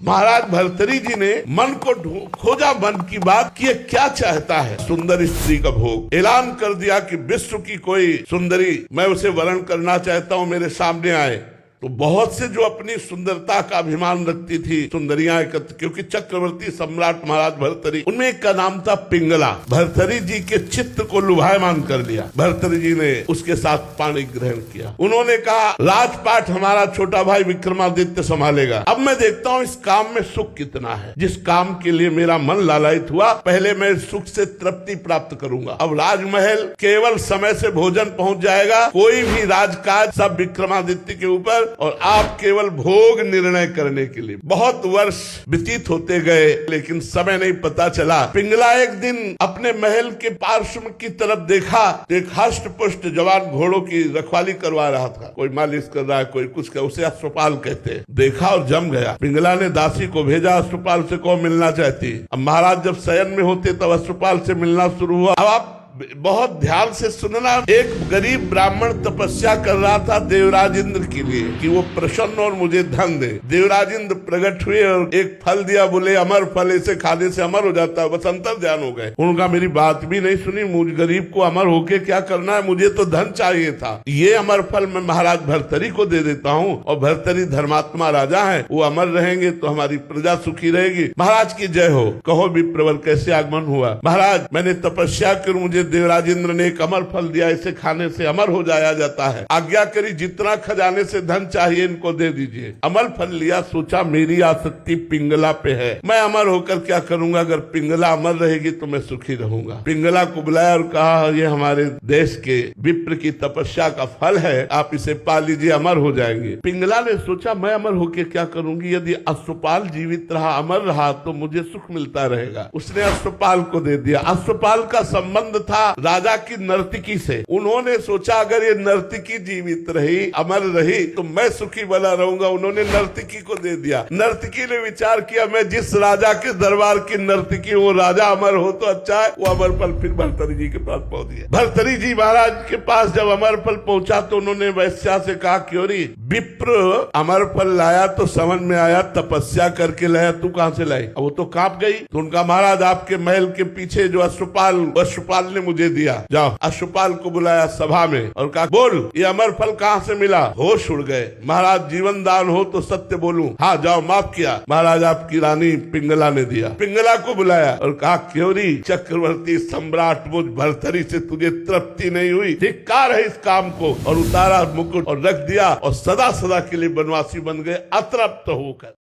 महाराज भर्तरी जी ने मन को खोजा, मन की बात कि ये क्या चाहता है। सुंदर स्त्री का भोग ऐलान कर दिया कि विश्व की कोई सुंदरी मैं उसे वरण करना चाहता हूँ, मेरे सामने आए। तो बहुत से जो अपनी सुंदरता का अभिमान रखती थी सुंदरियां एकत्र, क्योंकि चक्रवर्ती सम्राट महाराज भर्तरी, उनमें एक का नाम था पिंगला। भर्तरी जी के चित्त को लुभायमान कर दिया। भर्तरी जी ने उसके साथ पाणी ग्रहण किया। उन्होंने कहा राजपाट हमारा छोटा भाई विक्रमादित्य संभालेगा। अब मैं देखता हूँ इस काम में सुख कितना है। जिस काम के लिए मेरा मन लालायित हुआ, पहले मैं सुख से तृप्ति प्राप्त करूंगा। अब राजमहल केवल समय से भोजन पहुंच जाएगा, कोई भी राजकाज सब विक्रमादित्य के ऊपर, और आप केवल भोग निर्णय करने के लिए। बहुत वर्ष व्यतीत होते गए, लेकिन समय नहीं पता चला। पिंगला एक दिन अपने महल के पार्श्व की तरफ देखा, एक हष्ट पुष्ट जवान घोड़ों की रखवाली करवा रहा था। कोई मालिश कर रहा है, कोई कुछ कर, उसे अश्वपाल कहते हैं। देखा और जम गया। पिंगला ने दासी को भेजा, अश्वपाल से कौन मिलना चाहती। अब महाराज जब शयन में होते तब अश्वपाल से मिलना शुरू हुआ। अब आप बहुत ध्यान से सुनना। एक गरीब ब्राह्मण तपस्या कर रहा था देवराज इंद्र के लिए कि वो प्रसन्न और मुझे धन दे। देवराज इंद्र प्रकट हुए और एक फल दिया, बोले अमर फल, इसे खाने से अमर हो जाता है। बस अंतर ध्यान हो गए। उनका मेरी बात भी नहीं सुनी। मुझे गरीब को अमर होके क्या करना है, मुझे तो धन चाहिए था। ये अमर फल मैं महाराज भर्तरी को दे देता हूँ, और भर्तरी धर्मात्मा राजा है, वो अमर रहेंगे तो हमारी प्रजा सुखी रहेगी। महाराज की जय हो। कहो विप्रवर कैसे आगमन हुआ। महाराज मैंने तपस्या कर, मुझे देवराज इंद्र ने एक अमर फल दिया, इसे खाने से अमर हो जाया जाता है। आज्ञा करी, जितना खजाने से धन चाहिए इनको दे दीजिए। अमर फल लिया, सोचा मेरी आसक्ति पिंगला पे है, मैं अमर होकर क्या करूंगा। अगर पिंगला अमर रहेगी तो मैं सुखी रहूंगा। पिंगला को बुलाया और कहा ये हमारे देश के विप्र की तपस्या का फल है, आप इसे पा लीजिए, अमर हो जाएंगे। पिंगला ने सोचा मैं अमर होकर क्या करूंगी, यदि अश्वपाल जीवित रहा, अमर रहा, तो मुझे सुख मिलता रहेगा। उसने अश्वपाल को दे दिया। अश्वपाल का संबंध था राजा की नर्तकी से। उन्होंने सोचा अगर ये नर्तकी जीवित रही, अमर रही, तो मैं सुखी बना रहूंगा। उन्होंने नर्तकी को दे दिया। नर्तकी ने विचार किया मैं जिस राजा के दरबार की नर्तकी, वो राजा अमर हो तो अच्छा है। वो अमर फल फिर भर्तरी जी के पास पहुंच गया। भर्तरी जी महाराज के पास जब अमर फल पहुंचा तो उन्होंने वैश्या से कहा क्योरी विप्र अमर फल लाया तो समझ में आया तपस्या करके लाया, तू कहां से लाई। वो तो कांप गई। तो उनका महाराज आपके महल के पीछे जो अश्वपाल ने मुझे दिया। जाओ। अश्वपाल को बुलाया सभा में और कहा बोल ये अमर फल कहाँ से मिला। होश उड़ गए। महाराज जीवन दान हो तो सत्य बोलूं। हाँ जाओ, माफ किया। महाराज आपकी रानी पिंगला ने दिया। पिंगला को बुलाया और कहा क्योरी चक्रवर्ती सम्राट मुझ भर्तरी से तुझे तृप्ति नहीं हुई, धिक्कार है इस काम को। और उतारा मुकुट और रख दिया और सदा सदा के लिए बनवासी बन गए अतृप्त होकर।